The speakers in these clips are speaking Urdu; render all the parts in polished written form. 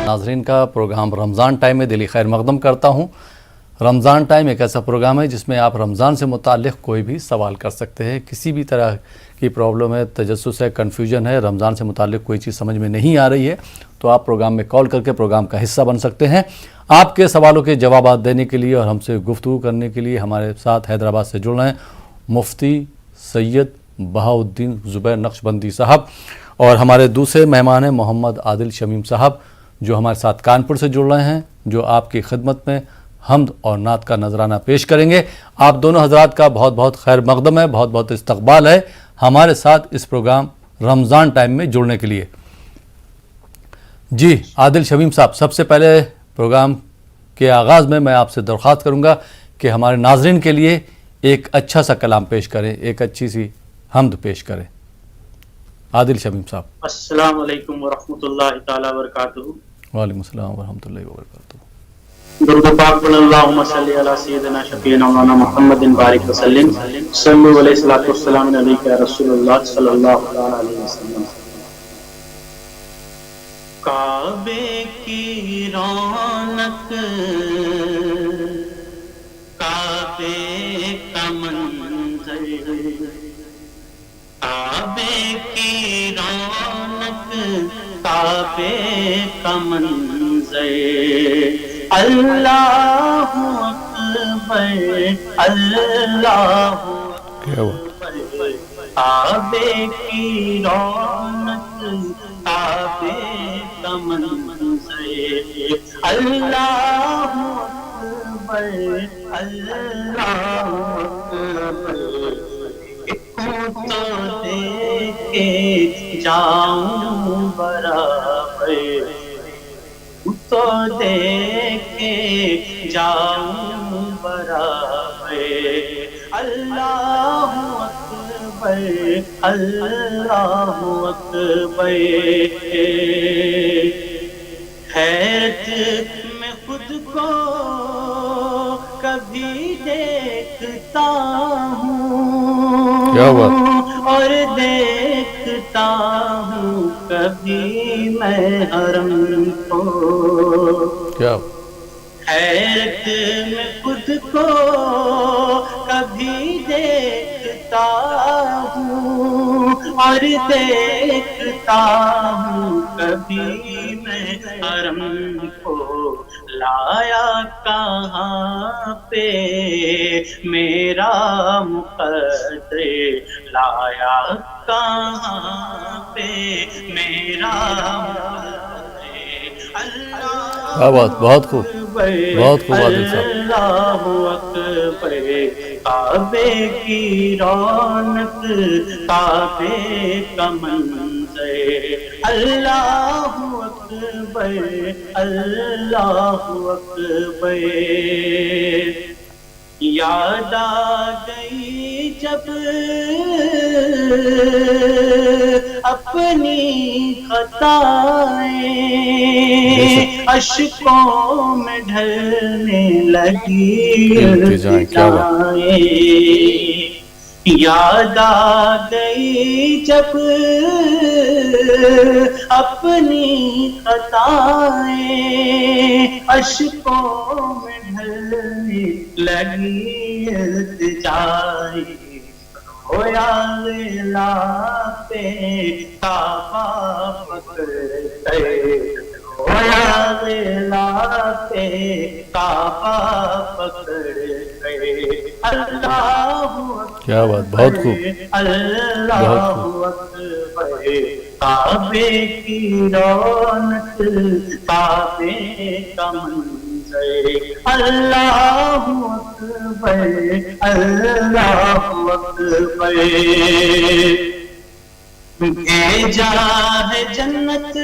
ناظرین کا پروگرام رمضان ٹائم میں دلی خیر مقدم کرتا ہوں۔ رمضان ٹائم ایک ایسا پروگرام ہے جس میں آپ رمضان سے متعلق کوئی بھی سوال کر سکتے ہیں، کسی بھی طرح کی پرابلم ہے، تجسس ہے، کنفیوژن ہے، رمضان سے متعلق کوئی چیز سمجھ میں نہیں آ رہی ہے تو آپ پروگرام میں کال کر کے پروگرام کا حصہ بن سکتے ہیں۔ آپ کے سوالوں کے جوابات دینے کے لیے اور ہم سے گفتگو کرنے کے لیے ہمارے ساتھ حیدرآباد سے جڑ رہے ہیں مفتی سید بہاؤالدین زبیر نقشبندی صاحب، اور ہمارے دوسرے مہمان ہیں محمد عادل شمیم صاحب جو ہمارے ساتھ کانپور سے جڑ رہے ہیں، جو آپ کی خدمت میں حمد اور نعت کا نذرانہ پیش کریں گے۔ آپ دونوں حضرات کا بہت بہت خیر مقدم ہے، بہت بہت استقبال ہے ہمارے ساتھ اس پروگرام رمضان ٹائم میں جڑنے کے لیے۔ جی عادل شمیم صاحب، سب سے پہلے پروگرام کے آغاز میں آپ سے درخواست کروں گا کہ ہمارے ناظرین کے لیے ایک اچھا سا کلام پیش کریں، ایک اچھی سی حمد پیش کریں۔ عادل شمیم صاحب۔ السلام علیکم ورحمۃ اللہ تعالی وبرکاتہ۔ وعلیکم السلام ورحمۃ اللہ وبرکاتہ۔ درود پاک پڑھ اللہم صلی علی سیدنا شفیعنا مولانا محمد بارک وسلم، صلو علیہ الصلوۃ والسلام علیک یا رسول اللہ صلی اللہ علیہ وسلم۔ کعبے کی رونق، کعبے کا منظر، کعبے کی رونق، کعبے کا منظر، اللہ اکبر اللہ اکبر، کعبے کی رونق، کعبے کا منظر، اللہ اکبر اللہ اکبر، تو دیکھے جاؤں برابر، تو دیکھے جاؤں برابر، اللہ اکبر اللہ اکبر، حیرت میں خود کو کبھی دیکھتا ہوں اور دیکھتا ہوں کبھی میں حرم کو، حیرت میں خود کو کبھی دیکھتا ہوں اور دیکھتا ہوں کبھی میں حرم کو، لایا کہاں پہ میرا مقدر، لایا کہاں پہ میرا مقدر، اللہ بہت خوب، بہت خوب عادل صاحب۔ اللہ اکبر، کعبے کی رونق، کعبے کا منظر، اللہ اکبر اللہ اکبر، یاد آ گئی جب اپنی خطائیں، اشکوں میں ڈھلنے لگی التجائیں، یاد آ گئی جب اپنی خطائیں، اشکوں میں ڈھلنے لگی التجائیں، ہویا ویلا پہ کعبہ پکڑ کر، ہویا ویلا پہ کعبہ پکڑ کر، اللہ کیا بات، بہت خوب، اللہ اکبر، کعبے کی رونق، کعبے کا منظر، اللہ اکبر اللہ اکبر، بھیجا ہے جنت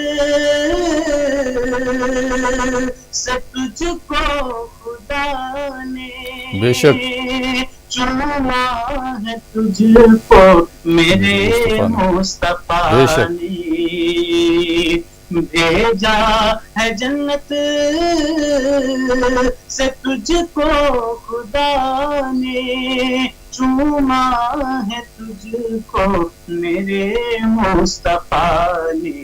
سے تجھ کو خدا نے، بے شک چنا ہے تجھ کو میرے مصطفیٰ نے، بھیجا ہے جنت سے تجھ کو خدا نے، چوما ہے تجھ کو میرے مصطفیٰ نے،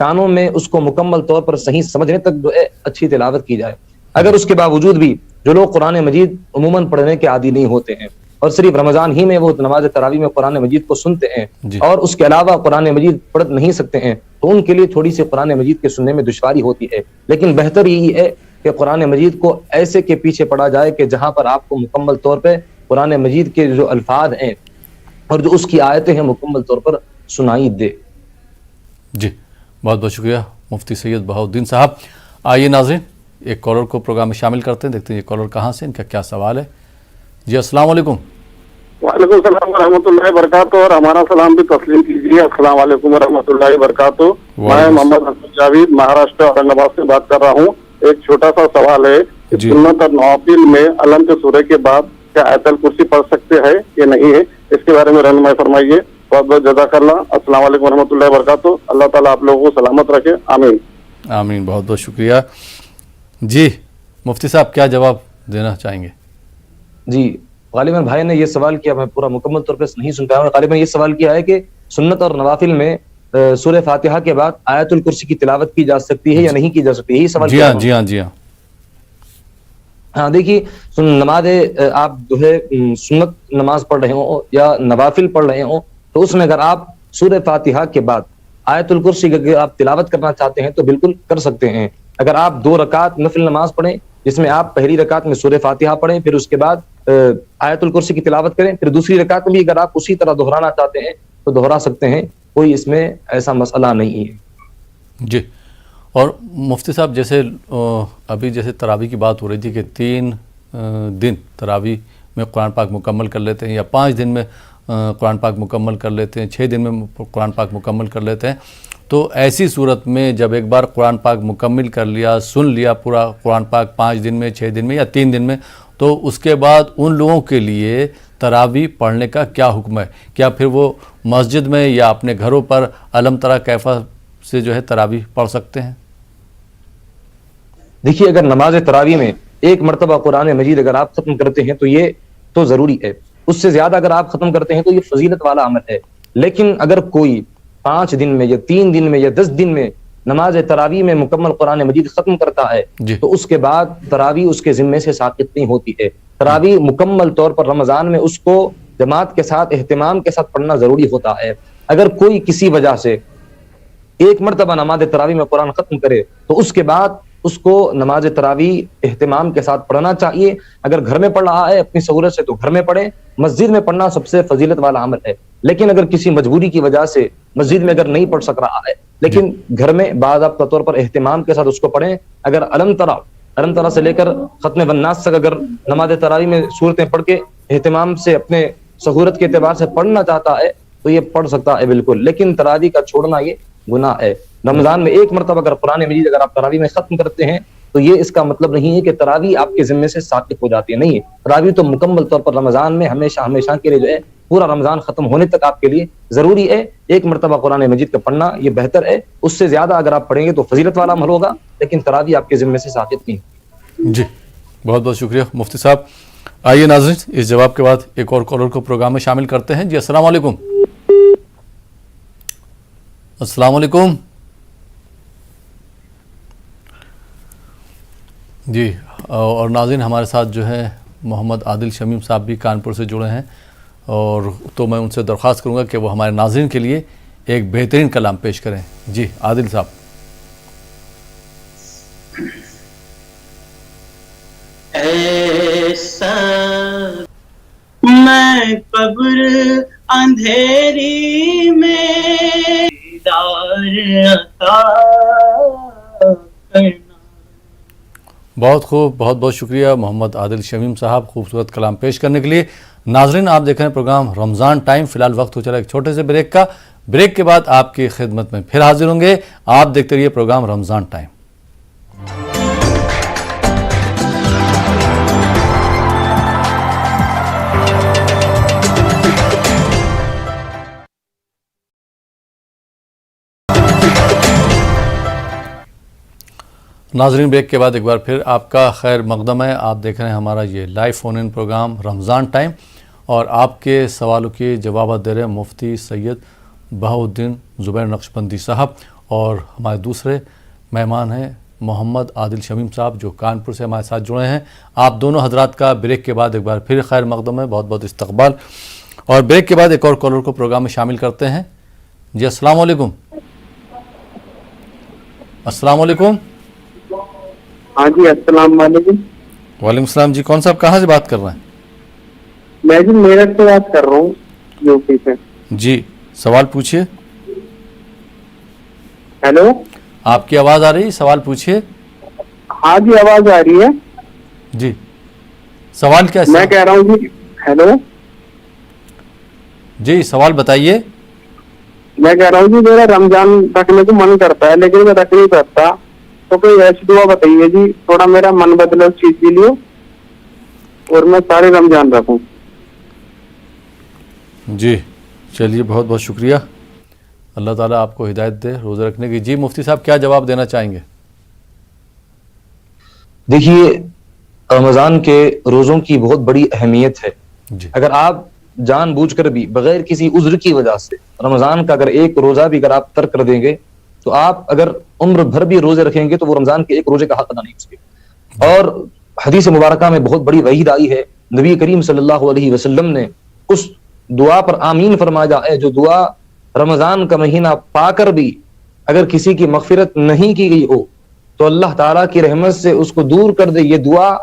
کانوں میں اس کو مکمل طور پر صحیح سمجھنے تک جو ہے اچھی تلاوت کی جائے. اگر اس کے باوجود بھی جو لوگ قرآن مجید عموماً پڑھنے کے عادی نہیں ہوتے ہیں اور صرف رمضان ہی میں وہ نماز تراویح میں قرآن مجید کو سنتے ہیں اور اس کے علاوہ قرآن مجید پڑھ نہیں سکتے ہیں تو ان کے لیے تھوڑی سی قرآن مجید کے سننے میں دشواری ہوتی ہے. لیکن بہتر یہی ہے کہ قرآن مجید کو ایسے کے پیچھے پڑھا جائے کہ جہاں پر آپ کو مکمل طور پہ قرآن مجید کے جو الفاظ ہیں اور جو اس کی آیتیں ہیں مکمل طور پر سنائی دے. جی بہت بہت شکریہ مفتی سید بہاؤالدین صاحب. آئیے ناظرین ایک کالر کو پروگرام میں شامل کرتے ہیں, دیکھتے ہیں یہ کالر کہاں سے, ان کا کیا سوال ہے. جی السلام علیکم. وعلیکم السلام ورحمۃ اللہ وبرکاتہ, اور ہمارا سلام بھی تسلیم کیجیے. السلام علیکم ورحمۃ اللہ وبرکاتہ. میں محمد حسن جاوید مہاراشٹر اورنگ آباد سے بات کر رہا ہوں. ایک چھوٹا سا سوال ہے کہ سنت اور نوافل میں علم کے سورہ کے بعد کیا آیت الکرسی پڑھ سکتے ہیں یا نہیں ہے, اس کے بارے میں رہنمائی فرمائیے. بہت بہت جزاک اللہ. السلام علیکم ورحمۃ اللہ وبرکاتہ. اللہ تعالیٰ آپ لوگوں کو سلامت رکھے, آمین. آمین. بہت بہت شکریہ. جی مفتی صاحب کیا جواب دینا چاہیں گے؟ جی غالباً بھائی نے یہ سوال کیا, میں پورا مکمل طور پہ نہیں سن پایا. غالباً یہ سوال کیا ہے کہ سنت اور نوافل میں سورہ فاتحہ کے بعد آیت الکرسی کی تلاوت کی جا سکتی ہے یا نہیں کی جا سکتی, یہی سوال. جی ہاں جی ہاں جی ہاں. ہاں دیکھیے نماز آپ جو ہے سنت نماز پڑھ رہے ہوں یا نوافل پڑھ رہے ہوں تو اس میں اگر آپ سورہ فاتحہ کے بعد آیت الکرسی کی آپ تلاوت کرنا چاہتے ہیں تو بالکل کر سکتے ہیں. اگر آپ 2 رکعت نفل نماز پڑھیں جس میں آپ پہلی رکعت میں سورہ فاتحہ پڑھیں, پھر اس کے بعد آیت الکرسی کی تلاوت کریں, پھر دوسری رکعت میں بھی اگر آپ اسی طرح دہرانا چاہتے ہیں تو دہرا سکتے ہیں, کوئی اس میں ایسا مسئلہ نہیں ہے. جی اور مفتی صاحب جیسے ابھی جیسے تراویح کی بات ہو رہی تھی کہ 3 دن تراویح میں قرآن پاک مکمل کر لیتے ہیں یا 5 دن میں قرآن پاک مکمل کر لیتے ہیں, 6 دن میں قرآن پاک مکمل کر لیتے ہیں, تو ایسی صورت میں جب ایک بار قرآن پاک مکمل کر لیا, سن لیا پورا قرآن پاک 5 دن میں, 6 دن میں یا 3 دن میں, تو اس کے بعد ان لوگوں کے لیے تراویح پڑھنے کا کیا حکم ہے؟ کیا پھر وہ مسجد میں یا اپنے گھروں پر علم ترا کیفا سے جو ہے تراویح پڑھ سکتے ہیں؟ دیکھیے اگر نماز تراویح میں ایک مرتبہ قرآن مجید اگر آپ ختم کرتے ہیں تو یہ تو ضروری ہے, اس سے زیادہ اگر آپ ختم کرتے ہیں تو یہ فضیلت والا عمل ہے. لیکن اگر کوئی 5 دن میں یا 3 دن میں یا 10 دن میں نماز تراویح میں مکمل قرآن مجید ختم کرتا ہے تو اس کے بعد تراویح اس کے ذمے سے ساقط نہیں ہوتی ہے. تراویح مکمل طور پر رمضان میں اس کو جماعت کے ساتھ اہتمام کے ساتھ پڑھنا ضروری ہوتا ہے. اگر کوئی کسی وجہ سے ایک مرتبہ نماز تراویح میں قرآن ختم کرے تو اس کے بعد اس کو نماز تراویح اہتمام کے ساتھ پڑھنا چاہیے. اگر گھر میں پڑھ رہا ہے اپنی سہولت سے تو گھر میں پڑھے, مسجد میں پڑھنا سب سے فضیلت والا عمل ہے. لیکن اگر کسی مجبوری کی وجہ سے مسجد میں اگر نہیں پڑھ سک رہا ہے لیکن گھر میں باضابطہ طور پر اہتمام کے ساتھ اس کو پڑھیں. اگر علم ترا سے لے کر ختم والناس تک اگر نماز تراویح میں صورتیں پڑھ کے اہتمام سے اپنے سہولت کے اعتبار سے پڑھنا چاہتا ہے تو یہ پڑھ سکتا ہے بالکل, لیکن تراویح کا چھوڑنا یہ گناہ ہے. رمضان میں ایک مرتبہ اگر قرآن مجید اگر آپ تراویح میں ختم کرتے ہیں تو یہ اس کا مطلب نہیں ہے کہ تراویح آپ کے ذمے سے ساقط ہو جاتی ہے, نہیں ہے. تراویح تو مکمل طور پر رمضان میں ہمیشہ کے لیے جو ہے پورا رمضان ختم ہونے تک آپ کے لیے ضروری ہے. ایک مرتبہ قرآن مجید کا پڑھنا یہ بہتر ہے, اس سے زیادہ اگر آپ پڑھیں گے تو فضیلت والا عمل ہوگا, لیکن تراویح آپ کے ذمے سے ساقط نہیں. جی بہت بہت شکریہ مفتی صاحب. آئیے ناظرین اس جواب کے بعد ایک اور کالر کو پروگرام میں شامل کرتے ہیں. جی السلام علیکم. السلام علیکم. جی اور ناظرین ہمارے ساتھ جو ہے محمد عادل شمیم صاحب بھی کانپور سے جڑے ہیں, اور تو میں ان سے درخواست کروں گا کہ وہ ہمارے ناظرین کے لیے ایک بہترین کلام پیش کریں. جی عادل صاحب. ایسا میں قبر اندھیری میں دیدار عطا کرنا. بہت خوب, بہت بہت شکریہ محمد عادل شمیم صاحب خوبصورت کلام پیش کرنے کے لیے. ناظرین آپ دیکھ رہے ہیں پروگرام رمضان ٹائم. فی الحال وقت ہو چلا ایک چھوٹے سے بریک کا. بریک کے بعد آپ کی خدمت میں پھر حاضر ہوں گے. آپ دیکھتے رہیے پروگرام رمضان ٹائم. ناظرین بریک کے بعد ایک بار پھر آپ کا خیر مقدم ہے. آپ دیکھ رہے ہیں ہمارا یہ لائیو فون ان پروگرام رمضان ٹائم, اور آپ کے سوالوں کے جوابات دے رہے ہیں مفتی سید بہاؤالدین زبیر نقشبندی صاحب. اور ہمارے دوسرے مہمان ہیں محمد عادل شمیم صاحب جو کانپور سے ہمارے ساتھ جڑے ہیں. آپ دونوں حضرات کا بریک کے بعد ایک بار پھر خیر مقدم ہے, بہت بہت استقبال. اور بریک کے بعد ایک اور کالر کو پروگرام میں شامل کرتے ہیں. جی السلام علیکم. السلام علیکم. ہاں جی السلام علیکم. وعلیکم السلام. جی کون صاحب کہاں سے بات کر رہے ہیں؟ میں جی میرٹھ سے بات کر رہا ہوں, یو پی سے. جی سوال پوچھیے. ہیلو, آپ کی آواز آ رہی ہے, سوال پوچھیے. ہاں جی آواز آ رہی ہے. جی سوال کیا ہے؟ میں کہہ رہا ہوں جی. ہیلو, جی سوال بتائیے. میں کہہ رہا ہوں جی میرا رمضان رکھنے کو من کرتا ہے لیکن میں رکھ نہیں سکتا, تو کوئی ایسی دعا بتائیے جی تھوڑا میرا من بدلے اس چیز کے لیے اور میں سارے رمضان رکھوں. جی چلیے بہت بہت شکریہ, اللہ تعالیٰ آپ کو ہدایت دے روزہ رکھنے کی. جی مفتی صاحب کیا جواب دینا چاہیں گے؟ دیکھیے رمضان کے روزوں کی بہت بڑی اہمیت ہے. جی اگر آپ جان بوجھ کر بھی بغیر کسی عذر کی وجہ سے رمضان کا اگر ایک روزہ بھی اگر آپ ترک کر دیں گے تو آپ اگر عمر بھر بھی روزے رکھیں گے تو وہ رمضان کے ایک روزے کا حق ادا نہیں ہو سکے. اور حدیث مبارکہ میں بہت بڑی وعید آئی ہے. نبی کریم صلی اللہ علیہ وسلم نے اس دعا پر آمین فرمایا ہے جو دعا رمضان کا مہینہ پا کر بھی اگر کسی کی مغفرت نہیں کی گئی ہو تو اللہ تعالیٰ کی رحمت سے اس کو دور کر دے. یہ دعا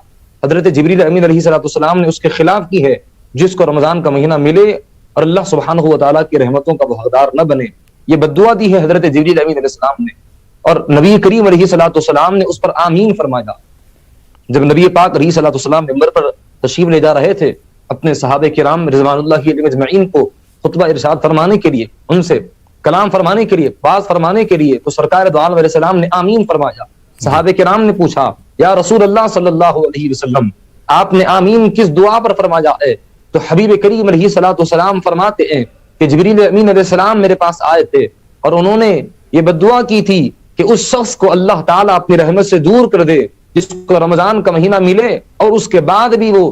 حضرت جبریل امین علیہ السلام نے اس کے خلاف کی ہے. جس کو رمضان کا مہینہ ملے اور اللہ سبحانہ و تعالیٰ کی رحمتوں کا وہ حقدار نہ بنے, یہ بد دعا دی ہے حضرت جبریل امین علیہ السلام نے. اور نبی کریم علیہ السلام نے اس پر آمین فرمایا. جب نبی پاک علیہ السلام ممبر پر تشریف لے جا رہے تھے اپنے صحابہ کرام رضوان اللہ علیہم اجمعین کو خطبہ ارشاد فرمانے کے لیے, ان سے کلام فرمانے کے لیے, بات فرمانے کے لیے, تو سرکار دو عالم علیہ السلام نے آمین فرمایا. صحابہ کرام نے پوچھا یا رسول اللہ صلی اللہ علیہ وسلم آپ نے آمین کس دعا پر فرمایا ہے؟ تو حبیب کریم علیہ السلام فرماتے ہیں کہ جبریل امین علیہ السلام میرے پاس آئے تھے اور انہوں نے یہ بد دعا کی تھی کہ اس شخص کو اللہ تعالیٰ اپنی رحمت سے دور کر دے جس کو رمضان کا مہینہ ملے اور اس کے بعد بھی وہ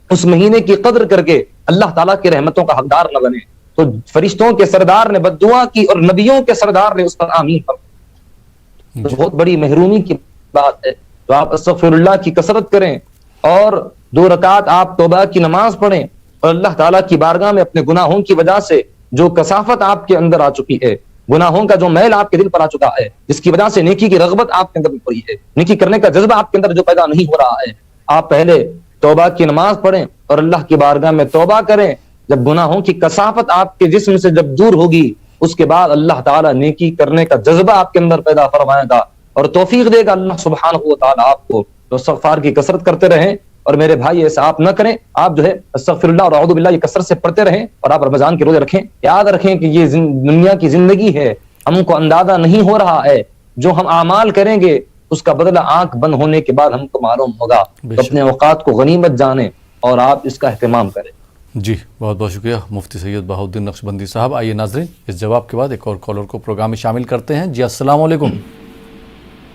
اس مہینے کی قدر کر کے اللہ تعالیٰ کی رحمتوں کا حقدار نہ بنے. تو فرشتوں کے سردار نے بد دعا کی اور نبیوں کے سردار نے اس پر آمین فرمایا. بہت بڑی محرومی کی بات ہے. تو آپ استغفر اللہ کی کثرت کریں اور 2 رکعت آپ توبہ کی نماز پڑھیں اور اللہ تعالیٰ کی بارگاہ میں اپنے گناہوں کی وجہ سے جو کثافت آپ کے اندر آ چکی ہے, گناہوں کا جو میل آپ کے دل پر آ چکا ہے, جس کی وجہ سے نیکی کی رغبت آپ کے اندر پڑی ہے, نیکی کرنے کا جذبہ آپ کے اندر جو پیدا نہیں ہو رہا ہے, آپ پہلے توبہ کی نماز پڑھیں اور اللہ کی بارگاہ میں توبہ کریں. جب گناہوں کی کثافت آپ کے جسم سے جب دور ہوگی اس کے بعد اللہ تعالیٰ نیکی کرنے کا جذبہ آپ کے اندر پیدا فرمائے گا اور توفیق دے گا اللہ سبحانہ و تعالیٰ آپ کو. تو استغفار کی کثرت کرتے رہیں اور میرے بھائی ایسا آپ نہ کریں, آپ جو ہے استغفر اللہ اور اعوذ باللہ یہ کثرت سے پڑھتے رہیں اور آپ رمضان کے روزے رکھیں. یاد رکھیں کہ یہ دنیا کی زندگی ہے, ہم کو اندازہ نہیں ہو رہا ہے, جو ہم اعمال کریں گے اس کا بدلہ آنکھ بند ہونے کے بعد ہم کو معلوم ہوگا. تو اپنے اوقات کو غنیمت جانیں اور آپ اس کا اہتمام کریں. جی بہت بہت شکریہ مفتی سید بہاؤالدین نقشبندی صاحب. آئیے ناظرین اس جواب کے بعد ایک اور کالر کو پروگرام میں شامل کرتے ہیں. جی السلام علیکم.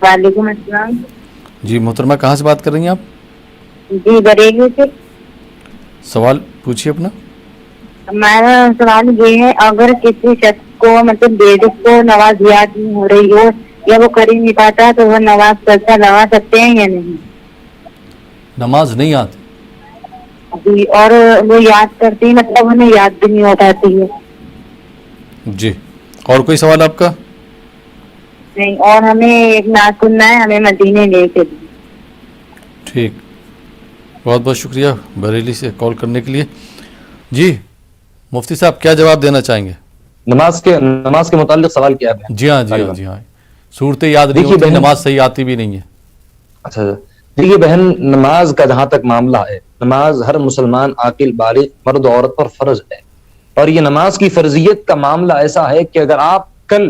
وعلیکم السلام. جی محترمہ کہاں سے بات کر رہی ہیں آپ؟ جی بریلی سے. سوال پوچھیے اپنا. ہمارا سوال یہ ہے اگر کسی شخص کو مطلب لیڈیز کو نماز یاد نہیں ہو رہی ہو یا وہ کر ہی نہیں پاتا تو وہ نماز سجدہ لگا سکتے ہیں یا نہیں؟ نماز نہیں آتی جی, اور وہ یاد کرتی ہیں مطلب انہیں یاد بھی نہیں ہو پاتی ہے. جی اور کوئی سوال آپ کا؟ نہیں, اور ہمیں ایک نعت سننا ہے, ہمیں مدینے لے کے. ٹھیک, بہت بہت شکریہ بریلی سے کال کرنے کے لیے. جی مفتی صاحب کیا جواب دینا چاہیں گے؟ نماز کے متعلق سوال کیا ہے؟ جی ہاں جی ہاں صورتیں یاد نہیں ہوتی, نماز صحیح آتی بھی نہیں ہے. اچھا دیکھیے بہن, نماز کا جہاں تک معاملہ ہے, نماز ہر مسلمان عاقل بالغ مرد و عورت پر فرض ہے. اور یہ نماز کی فرضیت کا معاملہ ایسا ہے کہ اگر آپ کل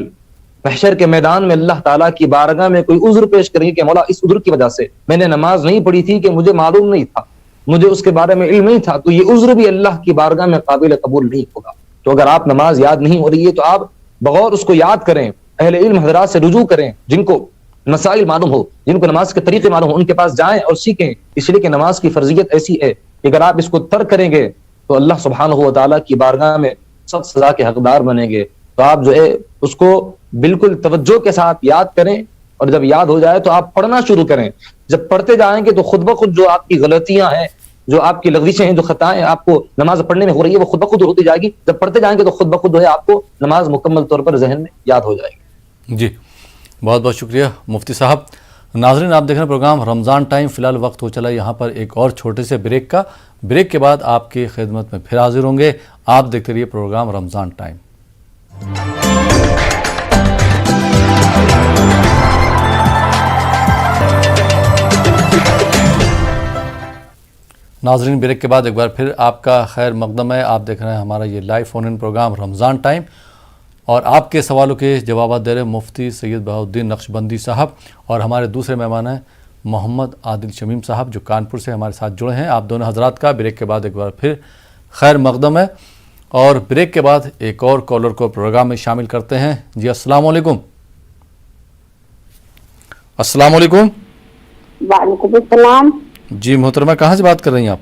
محشر کے میدان میں اللہ تعالیٰ کی بارگاہ میں کوئی عذر پیش کریں کہ مولا اس عذر کی وجہ سے میں نے نماز نہیں پڑھی تھی کہ مجھے معلوم نہیں تھا, مجھے اس کے بارے میں علم نہیں تھا, تو یہ عذر بھی اللہ کی بارگاہ میں قابل قبول نہیں ہوگا. تو اگر آپ نماز یاد نہیں ہو رہی ہے تو آپ بغور اس کو یاد کریں, اہل علم حضرات سے رجوع کریں, جن کو مسائل معلوم ہو, جن کو نماز کے طریقے معلوم ہو, ان کے پاس جائیں اور سیکھیں. اس لیے کہ نماز کی فرضیت ایسی ہے کہ اگر آپ اس کو ترک کریں گے تو اللہ سبحانہ و تعالیٰ کی بارگاہ میں سخت سزا کے حقدار بنیں گے. تو آپ جو ہے اس کو بالکل توجہ کے ساتھ یاد کریں، اور جب یاد ہو جائے تو آپ پڑھنا شروع کریں. جب پڑھتے جائیں گے تو خود بخود جو آپ کی غلطیاں ہیں، جو آپ کی لغزشیں ہیں، جو خطائیں آپ کو نماز پڑھنے میں ہو رہی ہے، وہ خود بخود ہوتی جائے گی. جب پڑھتے جائیں گے تو خود بخود جو ہے آپ کو نماز مکمل طور پر ذہن میں یاد ہو جائے گی. جی بہت بہت شکریہ مفتی صاحب. ناظرین آپ دیکھ رہے ہیں پروگرام رمضان ٹائم. فی الحال وقت ہو چلا یہاں پر ایک اور چھوٹے سے بریک کا. بریک کے بعد آپ کی خدمت میں پھر حاضر ہوں گے. آپ دیکھتے رہیے پروگرام رمضان ٹائم. ناظرین بریک کے بعد ایک بار پھر آپ کا خیر مقدم ہے. آپ دیکھ رہے ہیں ہمارا یہ لائیو فون ان پروگرام رمضان ٹائم، اور آپ کے سوالوں کے جوابات دے رہے مفتی سید بہاؤالدین نقشبندی صاحب، اور ہمارے دوسرے مہمان ہیں محمد عادل شمیم صاحب جو کانپور سے ہمارے ساتھ جڑے ہیں. آپ دونوں حضرات کا بریک کے بعد ایک بار پھر خیر مقدم ہے. اور بریک کے بعد ایک اور کالر کو پروگرام میں شامل کرتے ہیں. جی السلام علیکم. السلام علیکم. وعلیکم السلام. جی محترمہ کہاں سے بات کر رہی ہیں آپ؟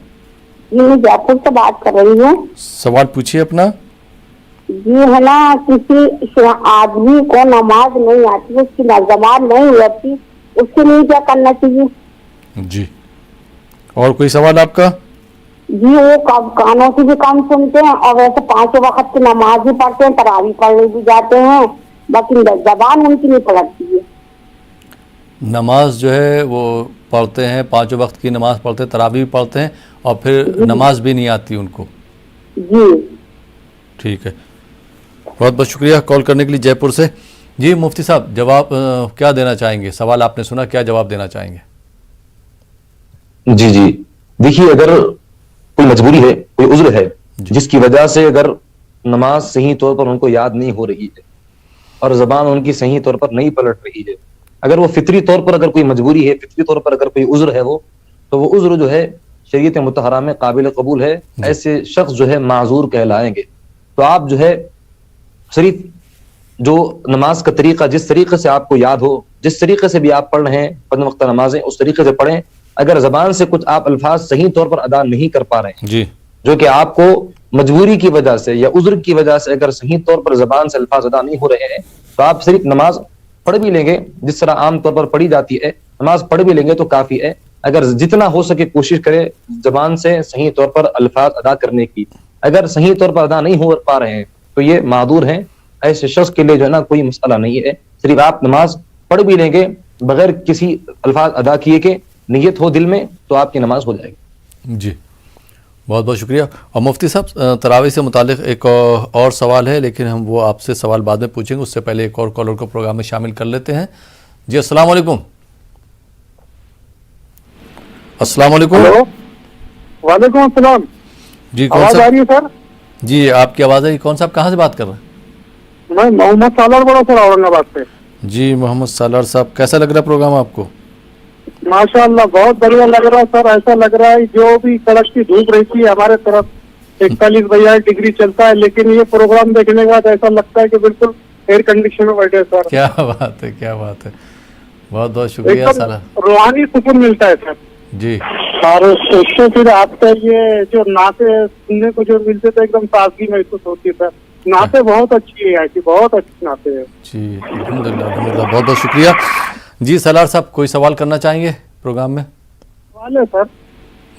جی میں جے پور سے بات کر رہی ہوں. سوال پوچھیے اپنا. جی ہے نا، کسی آدمی کو نماز نہیں آتی، اس کی زبان نہیں ہوتی، اس کے لیے کیا کرنا چاہیے؟ جی اور کوئی سوال آپ کا؟ جی وہ کانوں سے بھی کم سنتے ہیں، اور ویسے 5 وقت کی نماز بھی پڑھتے ہیں، تراویح پڑھنے بھی جاتے ہیں، باقی زبان ان کی نہیں پڑھتی ہے. نماز جو ہے وہ پڑھتے ہیں، 5 وقت کی نماز پڑھتے ہیں، تراویح بھی پڑھتے ہیں، اور پھر نماز بھی نہیں آتی ان کو. جی ٹھیک ہے، بہت بہت شکریہ کال کرنے کے لیے جے پور سے. جی مفتی صاحب جواب کیا دینا چاہیں گے؟ سوال آپ نے سنا، کیا جواب دینا چاہیں گے؟ جی دیکھیے، اگر کوئی مجبوری ہے، کوئی عذر ہے جس کی وجہ سے اگر نماز صحیح طور پر ان کو یاد نہیں ہو رہی ہے اور زبان ان کی صحیح طور پر نہیں پلٹ رہی ہے، اگر وہ فطری طور پر اگر کوئی مجبوری ہے، فطری طور پر اگر کوئی عذر ہے تو وہ عذر جو ہے شریعت مطہرہ میں قابل قبول ہے. ایسے شخص جو ہے معذور کہلائیں گے. تو آپ جو ہے صرف جو نماز کا طریقہ، جس طریقے سے آپ کو یاد ہو، جس طریقے سے بھی آپ پڑھ رہے ہیں 5 وقتہ نمازیں، اس طریقے سے پڑھیں. اگر زبان سے کچھ آپ الفاظ صحیح طور پر ادا نہیں کر پا رہے ہیں، جی جو کہ آپ کو مجبوری کی وجہ سے یا عذر کی وجہ سے اگر صحیح طور پر زبان سے الفاظ ادا نہیں ہو رہے ہیں، تو آپ صرف نماز پڑھ بھی لیں گے جس طرح عام طور پر پڑھی جاتی ہے، نماز پڑھ بھی لیں گے تو کافی ہے. اگر جتنا ہو سکے کوشش کرے زبان سے صحیح طور پر الفاظ ادا کرنے کی. اگر صحیح طور پر ادا نہیں ہو پا رہے ہیں تو یہ معذور ہیں. ایسے شخص کے لیے جو ہے نا کوئی مسئلہ نہیں ہے. صرف آپ نماز پڑھ بھی لیں گے بغیر کسی الفاظ ادا کیے کے، نیت ہو دل میں، تو آپ کی نماز ہو جائے گی. جی بہت بہت شکریہ. اور مفتی صاحب تراویح سے متعلق ایک اور سوال ہے، لیکن ہم وہ آپ سے سوال بعد میں پوچھیں گے. اس سے پہلے ایک اور کالر کو پروگرام میں شامل کر لیتے ہیں. جی السلام علیکم. السلام علیکم. وعلیکم السلام. جی کون آواز آ صاحب؟ رہی ہے سر؟ جی آپ کی آواز ہے. کون صاحب کہاں سے بات کر رہے ہیں؟ میں محمد سالار بڑا سر، اورنگ آباد سے. جی محمد سالار صاحب کیسا لگ رہا ہے پروگرام آپ کو؟ ماشاء اللہ بہت بڑھیا لگ رہا ہے سر. ایسا لگ رہا ہے جو بھی کڑک کی دھوپ رہتی ہے ہمارے طرف 41-42 ڈگری چلتا ہے، لیکن یہ پروگرام دیکھنے کے بعد ایسا لگتا ہے کہ بالکل ایئر کنڈیشن میں بیٹھے سر. کیا بات ہے، کیا بات ہے. بہت بہت شکریہ ایک سالار. دم روحانی سکون ملتا ہے سر. جی اور اس سے پھر آپ کا یہ جو نعتیں سننے کو جو ملتے تھے ایک دم تازگی محسوس ہوتی ہے سر. نعتیں بہت اچھی ہے ایسی، بہت اچھی نعتیں ہیں. جی الحمدللہ الحمدللہ بہت بہت شکریہ. جی سالار صاحب کوئی سوال کرنا چاہیں گے پروگرام میں؟ سوال ہے سر،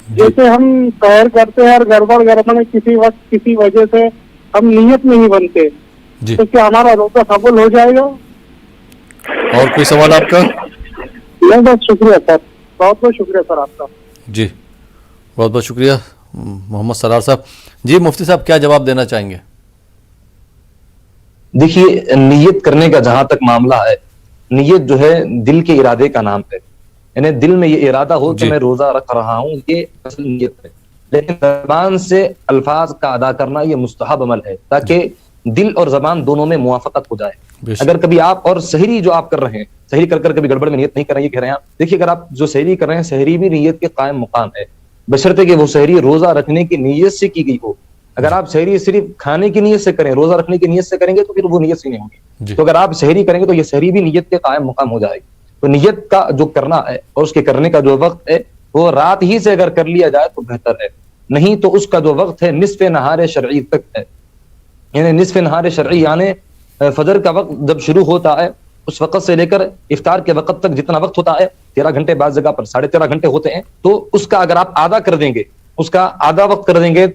جیسے ہم سحر کرتے ہیں اور گڑبڑ کسی وقت کسی وجہ سے ہم نیت نہیں بنتے، جی تو کیا ہمارا روزہ قبول ہو جائے گا؟ اور کوئی سوال آپ کا؟ نہیں بس شکریہ سر، بہت بہت شکریہ سر آپ کا. جی بہت بہت شکریہ محمد سالار صاحب. جی مفتی صاحب کیا جواب دینا چاہیں گے؟ دیکھیے، نیت کرنے کا جہاں تک معاملہ ہے، نیت جو ہے دل کے ارادے کا نام ہے. یعنی دل میں یہ ارادہ ہو کہ جی. میں روزہ رکھ رہا ہوں، یہ اصل نیت ہے. لیکن زبان سے الفاظ کا ادا کرنا یہ مستحب عمل ہے، تاکہ دل اور زبان دونوں میں موافقت ہو جائے. بے شک. اگر کبھی آپ اور سحری جو آپ کر رہے ہیں، سحری کر کبھی گڑبڑ میں نیت نہیں کر رہے ہیں، یہ کہہ رہے ہیں آپ. دیکھیے، اگر آپ جو سحری کر رہے ہیں، سحری بھی نیت کے قائم مقام ہے، بشرطے کہ وہ سحری روزہ رکھنے کی نیت سے کی گئی ہو. اگر آپ سحری صرف کھانے کی نیت سے کریں، روزہ رکھنے کی نیت سے کریں گے تو پھر وہ نیت سے نہیں ہوگی. تو اگر آپ سحری کریں گے تو یہ سحری بھی نیت کے قائم مقام ہو جائے گی. تو نیت کا جو کرنا ہے اور اس کے کرنے کا جو وقت ہے وہ رات ہی سے اگر کر لیا جائے تو بہتر ہے. نہیں تو اس کا جو وقت ہے نصف نہار شرعی تک ہے. یعنی نصف نہار شرعی یعنی فجر کا وقت جب شروع ہوتا ہے اس وقت سے لے کر افطار کے وقت تک جتنا وقت ہوتا ہے 13 گھنٹے، بعض جگہ پر 13.5 گھنٹے ہوتے ہیں، تو اس کا اگر آپ آدھا کر دیں گے، اس کا آدھا وقت کر دیں گے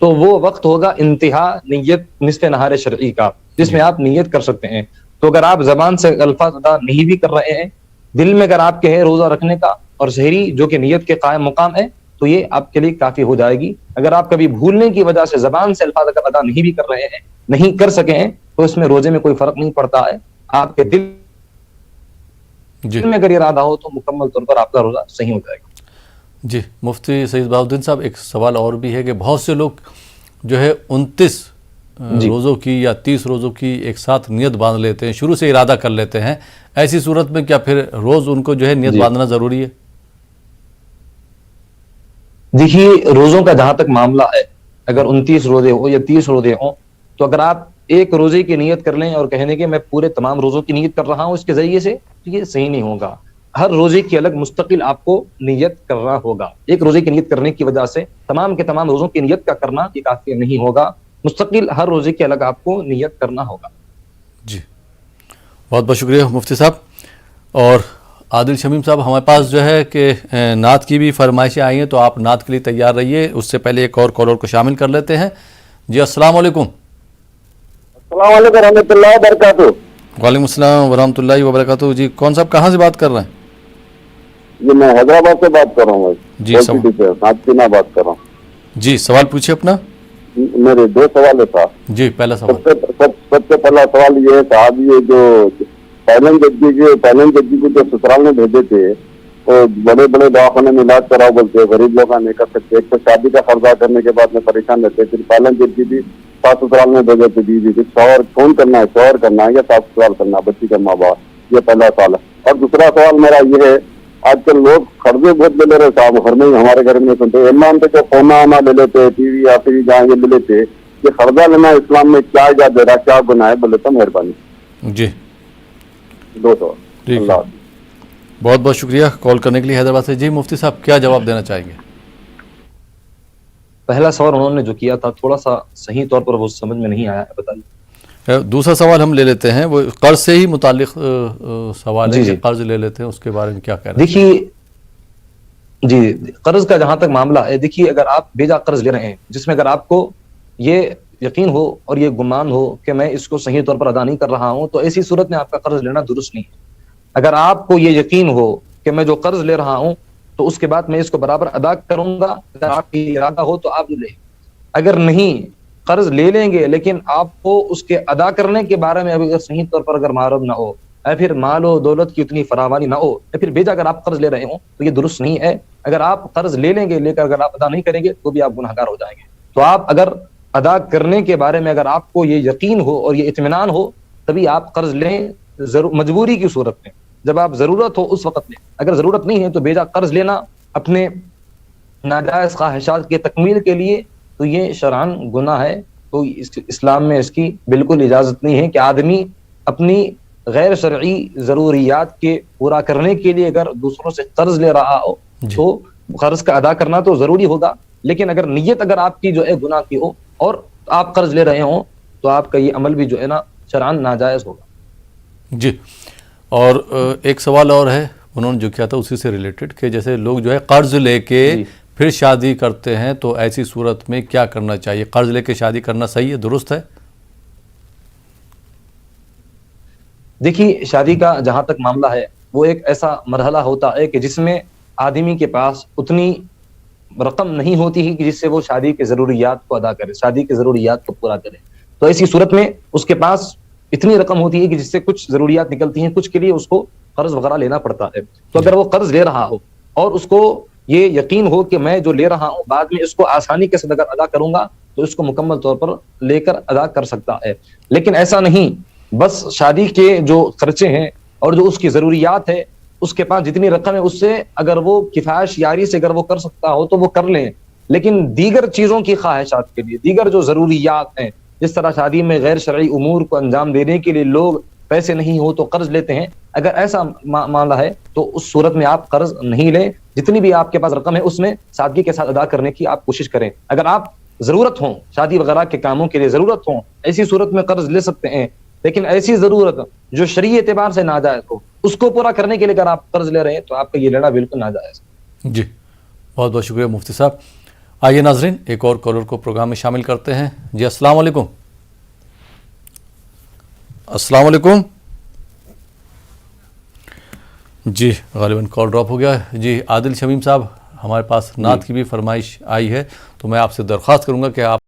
تو وہ وقت ہوگا انتہا نیت نصف نہار شرعی کا، جس میں آپ نیت کر سکتے ہیں۔ تو اگر آپ زبان سے الفاظ ادا نہیں بھی کر رہے ہیں، دل میں اگر آپ کے ہے روزہ رکھنے کا اور سحری جو کہ نیت کے قائم مقام ہے، تو یہ آپ کے لیے کافی ہو جائے گی۔ اگر آپ کبھی بھولنے کی وجہ سے زبان سے الفاظ اگر ادا نہیں بھی کر رہے ہیں، نہیں کر سکے ہیں، تو اس میں روزے میں کوئی فرق نہیں پڑتا ہے۔ آپ کے دل میں اگر ارادہ ہو تو مکمل طور پر آپ کا روزہ صحیح ہو جائے گا۔ جی مفتی سعید بہاؤالدین صاحب، ایک سوال اور بھی ہے کہ بہت سے لوگ جو ہے 29 روزوں کی یا 30 روزوں کی ایک ساتھ نیت باندھ لیتے ہیں، شروع سے ارادہ کر لیتے ہیں، ایسی صورت میں کیا پھر روز ان کو جو ہے نیت باندھنا ضروری ہے؟ دیکھیے روزوں کا جہاں تک معاملہ ہے، اگر 29 روزے ہو یا 30 روزے ہوں، تو اگر آپ ایک روزے کی نیت کر لیں اور کہنے کہ میں پورے تمام روزوں کی نیت کر رہا ہوں اس کے ذریعے سے، تو یہ صحیح نہیں ہوگا۔ ہر روزے کی الگ مستقل آپ کو نیت کرنا ہوگا۔ ایک روزے کی نیت کرنے کی وجہ سے تمام کے تمام روزوں کی نیت کا کرنا یہ کافی نہیں ہوگا، مستقل ہر روزے کی الگ آپ کو نیت کرنا ہوگا۔ جی بہت بہت شکریہ مفتی صاحب۔ اور عادل شمیم صاحب، ہمارے پاس جو ہے کہ نعت کی بھی فرمائشیں آئی ہیں، تو آپ نعت کے لیے تیار رہیے، اس سے پہلے ایک اور کالر کو شامل کر لیتے ہیں۔ جی السلام علیکم۔ السلام علیکم ورحمۃ اللہ وبرکاتہ۔ وعلیکم السلام ورحمۃ اللہ وبرکاتہ۔ جی کون صاحب کہاں سے بات کر رہے ہیں؟ جی میں حیدرآباد سے بات کر رہا ہوں، جی آپ کی میں بات کر رہا ہوں۔ جی سوال پوچھیے اپنا۔ میرے 2 سوال تھا۔ جی پہلا سوال۔ سب سے پہلا سوال یہ ہے صاحب، یہ جو پہلن جدی کو جو سسرال میں بھیجے تھے، وہ بڑے بڑے دواخانے میں علاج کراؤ بولتے ہیں، غریب لوگ نہیں کر سکتے، ایک تو شادی کا قرضہ کرنے کے بعد میں پریشان رہتے، پھر پہلن جدی بھی ساس سسرال میں بھیجے تھے، بیوی بھی شوہر فون کرنا ہے، شوہر کرنا ہے یا ساس سسرال کرنا ہے، بچی کا ماں باپ، یہ پہلا سوال ہے۔ اور دوسرا سوال میرا یہ ہے، آج کل لوگ قرضے بہت لے لے رہے صاحب، گھر میں ہمارے گھر میں سنتے امام پہ جو فونا وونا لے لیتے، ٹی وی یا پھر جہاں یہ لے لیتے، یہ قرضہ لینا اسلام میں کیا اجازت دے رہا، کیا گناہ ہے، بولے تو مہربانی۔ جی 2 سوال۔ ٹھیک اللہ ہے، حافظ۔ بہت بہت شکریہ کال کرنے کے لیے حیدرآباد سے۔ جی مفتی صاحب کیا جواب دینا چاہیں گے؟ پہلا سوال انہوں نے جو کیا تھا تھوڑا سا صحیح طور پر وہ سمجھ میں نہیں آیا، بتائیے۔ دوسرا سوال ہم لے لیتے ہیں، وہ قرض سے ہی متعلق سوال ہے جی کہ قرض لے لیتے ہیں، اس کے بارے میں کیا کہہ رہے ہیں؟ دیکھیے جی قرض کا جہاں تک معاملہ ہے، دیکھیے اگر آپ بیجا قرض لے رہے ہیں جس میں اگر آپ کو یہ یقین ہو اور یہ گمان ہو کہ میں اس کو صحیح طور پر ادا نہیں کر رہا ہوں، تو ایسی صورت میں آپ کا قرض لینا درست نہیں ہے۔ اگر آپ کو یہ یقین ہو کہ میں جو قرض لے رہا ہوں تو اس کے بعد میں اس کو برابر ادا کروں گا، اگر آپ کی ارادہ ہو تو آپ لیں۔ اگر نہیں قرض لے لیں گے لیکن آپ کو اس کے ادا کرنے کے بارے میں اگر صحیح طور پر اگر معلوم نہ ہو، یا پھر مال و دولت کی اتنی فراوانی نہ ہو، یا پھر بیجا اگر آپ قرض لے رہے ہوں تو یہ درست نہیں ہے۔ اگر آپ قرض لے لیں گے، لے کر اگر آپ ادا نہیں کریں گے تو بھی آپ گناہ گار ہو جائیں گے۔ تو آپ اگر ادا کرنے کے بارے میں اگر آپ کو یہ یقین ہو اور یہ اطمینان ہو تبھی آپ قرض لیں، مجبوری کی صورت میں، جب آپ ضرورت ہو اس وقت میں۔ اگر ضرورت نہیں ہے تو بیجا قرض لینا اپنے ناجائز خواہشات کی تکمیل کے لیے تو یہ شرعاً گناہ ہے۔ تو اسلام میں اس کی بالکل اجازت نہیں ہے کہ آدمی اپنی غیر شرعی ضروریات کے پورا کرنے کے لیے اگر دوسروں سے قرض لے رہا ہو تو قرض کا ادا کرنا تو ضروری ہوگا، لیکن اگر نیت اگر آپ کی جو ہے گناہ کی ہو اور آپ قرض لے رہے ہوں تو آپ کا یہ عمل بھی جو ہے نا شرعاً ناجائز ہوگا۔ جی اور ایک سوال اور ہے، انہوں نے جو کیا تھا اسی سے ریلیٹڈ، کہ جیسے لوگ جو ہے قرض لے کے پھر شادی کرتے ہیں تو ایسی صورت میں کیا کرنا چاہیے؟ قرض لے کے شادی کرنا صحیح ہے، درست ہے؟ دیکھیے شادی کا جہاں تک معاملہ ہے وہ ایک ایسا مرحلہ ہوتا ہے کہ جس میں آدمی کے پاس اتنی رقم نہیں ہوتی ہے کہ جس سے وہ شادی کے ضروریات کو ادا کرے، شادی کے ضروریات کو پورا کرے۔ تو ایسی صورت میں اس کے پاس اتنی رقم ہوتی ہے کہ جس سے کچھ ضروریات نکلتی ہیں، کچھ کے لیے اس کو قرض وغیرہ لینا پڑتا ہے۔ تو اگر وہ قرض لے رہا ہو اور اس کو یہ یقین ہو کہ میں جو لے رہا ہوں بعد میں اس کو آسانی کے ساتھ اگر ادا کروں گا تو اس کو مکمل طور پر لے کر ادا کر سکتا ہے۔ لیکن ایسا نہیں، بس شادی کے جو خرچے ہیں اور جو اس کی ضروریات ہے، اس کے پاس جتنی رقم ہے اس سے اگر وہ کفایت یاری سے اگر وہ کر سکتا ہو تو وہ کر لیں، لیکن دیگر چیزوں کی خواہشات کے لیے، دیگر جو ضروریات ہیں، جس طرح شادی میں غیر شرعی امور کو انجام دینے کے لیے لوگ پیسے نہیں ہو تو قرض لیتے ہیں، اگر ایسا معاملہ ہے تو اس صورت میں آپ قرض نہیں لیں۔ جتنی بھی آپ کے پاس رقم ہے اس میں سادگی کے ساتھ ادا کرنے کی آپ کوشش کریں۔ اگر آپ ضرورت ہوں، شادی وغیرہ کے کاموں کے لیے ضرورت ہوں، ایسی صورت میں قرض لے سکتے ہیں، لیکن ایسی ضرورت جو شرعی اعتبار سے ناجائز ہو اس کو پورا کرنے کے لیے اگر آپ قرض لے رہے ہیں تو آپ کا یہ لینا بالکل ناجائز ہے۔ جی بہت بہت شکریہ مفتی صاحب۔ آئیے ناظرین ایک اور کالر کو پروگرام میں شامل کرتے ہیں۔ جی السلام علیکم۔ السلام علیکم۔ جی غالباً کال ڈراپ ہو گیا۔ جی عادل شمیم صاحب، ہمارے پاس نعت کی بھی فرمائش آئی ہے، تو میں آپ سے درخواست کروں گا کہ آپ